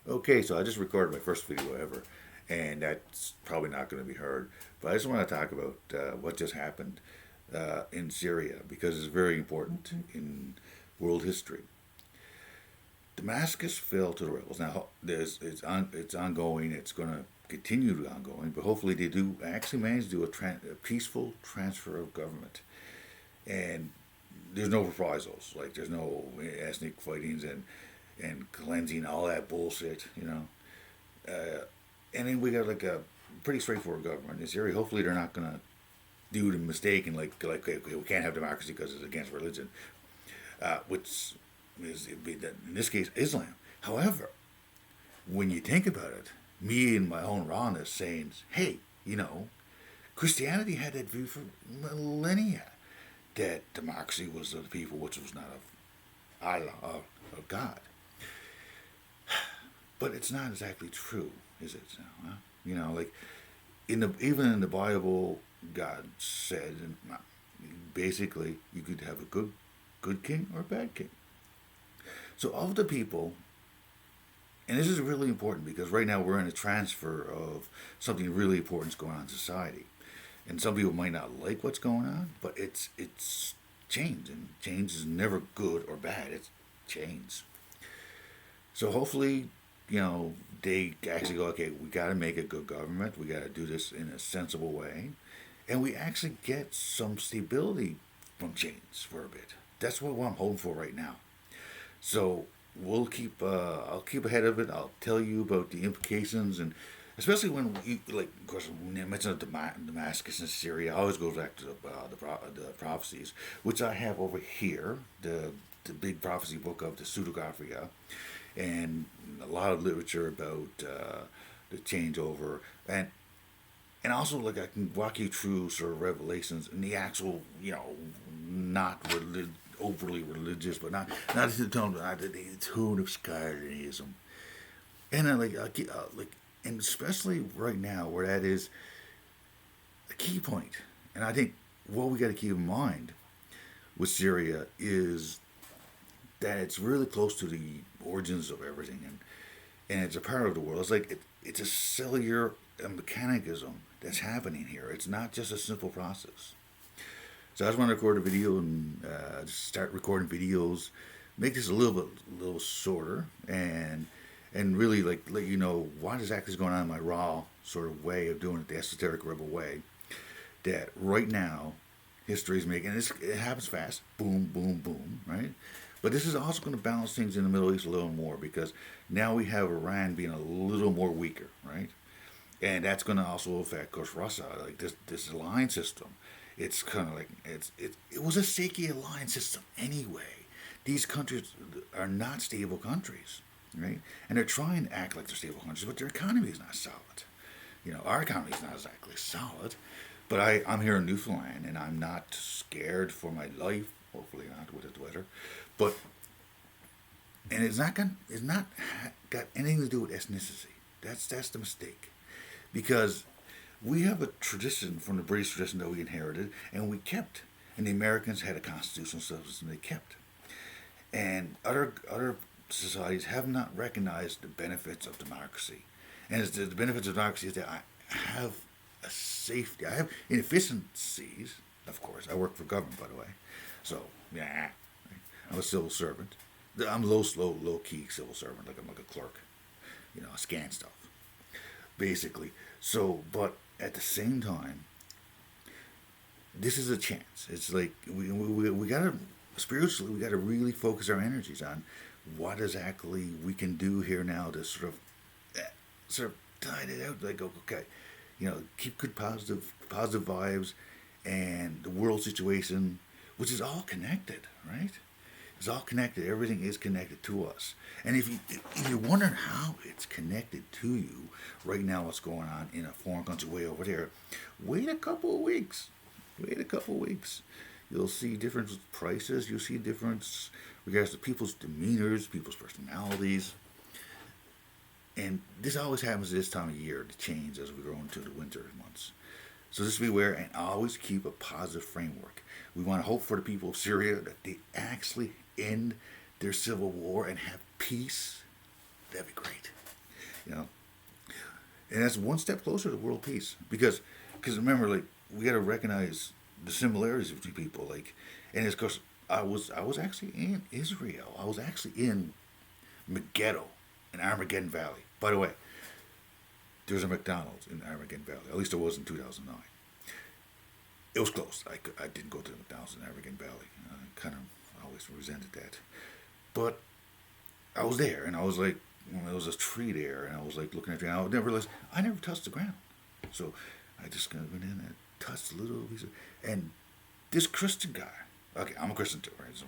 Okay, so I just recorded my first video ever, and that's probably not going to be heard. But I just want to talk about what just happened in Syria because it's very important in world history. Damascus fell to the rebels. Now, it's ongoing. It's going to continue to ongoing, but hopefully they do actually manage to do a peaceful transfer of government. And there's no reprisals. Like there's no ethnic fightings and cleansing all that bullshit. And then we got like a pretty straightforward government in Syria. Hopefully, they're not gonna do the mistake and like okay, we can't have democracy because it's against religion, which is in this case Islam. However, when you think about it, me in my own rawness saying, hey, Christianity had that view for millennia that democracy was of the people, which was not of Allah, of God. But it's not exactly true, is it? Huh? Like even in the Bible, God said, basically, you could have a good king or a bad king. So of the people, and this is really important because right now we're in a transfer of something really important going on in society, and some people might not like what's going on, but it's change, and change is never good or bad. It's change. So hopefully, they actually go, okay, we got to make a good government. We got to do this in a sensible way. And we actually get some stability from change for a bit. That's what I'm hoping for right now. So I'll keep ahead of it. I'll tell you about the implications, and especially when of course, when I mention Damascus and Syria, I always go back to the prophecies, which I have over here, the big prophecy book of the Pseudegophria, and a lot of literature about the changeover, and also like I can walk you through sort of revelations and the actual not overly religious, but not to the tone, the tone of Skyrianism, and then and especially right now where that is a key point, and I think what we got to keep in mind with Syria is that it's really close to the origins of everything, and it's a part of the world. It's like it's a cellular mechanicism that's happening here. It's not just a simple process. So I just want to record a video and start recording videos, make this a little shorter, and really like let you know what exactly is going on in my raw sort of way of doing it, the esoteric rebel way. That right now, history is making it happens fast, boom, boom, boom, right? But this is also going to balance things in the Middle East a little more because now we have Iran being a little more weaker, right? And that's going to also affect, of course, Russia. Like this alliance system, it's kind of like it was a shaky alliance system anyway. These countries are not stable countries, right? And they're trying to act like they're stable countries, but their economy is not solid. Our economy is not exactly solid. But I'm here in Newfoundland, and I'm not scared for my life. Hopefully not with the weather, but and it's not got anything to do with ethnicity. That's the mistake, because we have a tradition from the British tradition that we inherited and we kept, and the Americans had a constitutional system they kept, and other societies have not recognized the benefits of democracy, and the benefits of democracy is that I have a safety. I have inefficiencies, of course. I work for government, by the way. So, yeah, I'm a civil servant. I'm low key civil servant. Like I'm like a clerk. I scan stuff, basically. So, but at the same time, this is a chance. It's like we gotta spiritually, we gotta really focus our energies on what exactly we can do here now to sort of tide it out. Like okay, keep good positive vibes, and the world situation, which is all connected, right? It's all connected. Everything is connected to us. And if you're wondering how it's connected to you right now, what's going on in a foreign country way over there, wait a couple of weeks. Wait a couple of weeks. You'll see different prices. You'll see difference regards to people's demeanors, people's personalities. And this always happens this time of year, the change as we go into the winter months. So just beware and always keep a positive framework. We want to hope for the people of Syria that they actually end their civil war and have peace. That'd be great. You know, and that's one step closer to world peace. Because remember, like we got to recognize the similarities between people. Like, and it's because I was actually in Israel. I was actually in Megiddo, in Armageddon Valley. By the way, there's a McDonald's in Armageddon Valley. At least there was in 2009. It was close. I didn't go to the McDonald's in Armageddon Valley. I kind of always resented that. But I was there, and I was like, there was a tree there, and I was like looking at it, and I never realized I never touched the ground. So I just kind of went in and touched a little piece of, and this Christian guy. Okay, I'm a Christian too, right? So,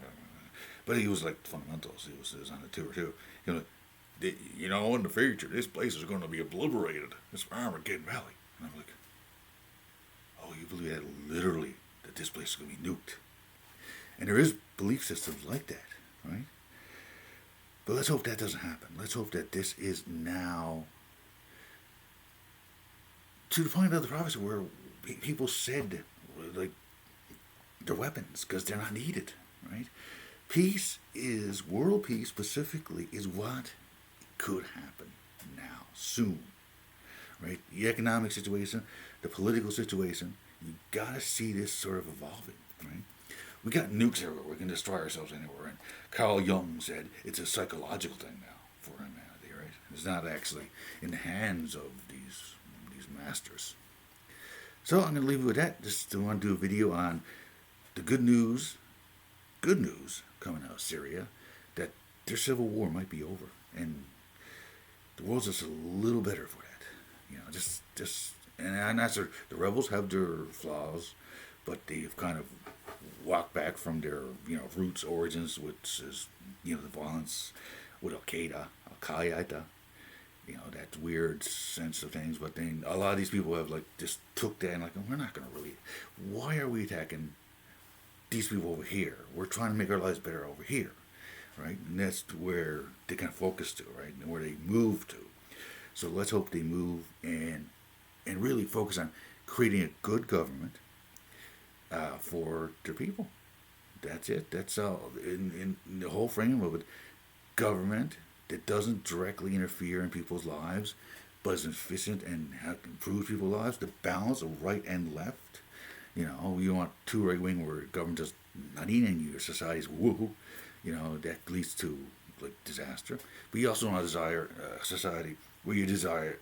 but he was like fundamentals. He was on the tour too. You know, in the future, this place is going to be obliterated. It's Armageddon Valley, and I'm like, oh, you believe that literally that this place is going to be nuked? And there is belief systems like that, right? But let's hope that doesn't happen. Let's hope that this is now to the point of the prophecy where people said, like, they're weapons because they're not needed, right? Peace is, world peace specifically, is what could happen now, soon, right? The economic situation, the political situation, you gotta see this sort of evolving, right? We got nukes everywhere. We can destroy ourselves anywhere. And Carl Jung said it's a psychological thing now for humanity, right? It's not actually in the hands of these masters. So I'm going to leave you with that. Just want to do a video on the good news coming out of Syria, that their civil war might be over, and the world's just a little better for that. You know, and that's the rebels have their flaws, but they've kind of walked back from their roots, origins, which is the violence with Al Qaeda, that weird sense of things. But then a lot of these people have like just took that and like, we're not going to really. Why are we attacking these people over here? We're trying to make our lives better over here, right? And that's where they kind of focus to, right? And where they move to. So let's hope they move and really focus on creating a good government for their people. That's it. That's all. In the whole frame of it, government that doesn't directly interfere in people's lives, but is efficient and improves people's lives. The balance of right and left. You want too right wing where government does nothing and your society's woo. That leads to like disaster. But you also want to desire a society where you desire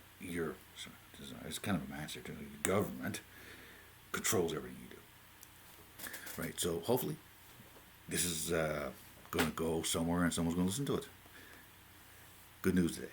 it's kind of a master to government controls everything you do. Right. So hopefully this is going to go somewhere and someone's going to listen to it. Good news today.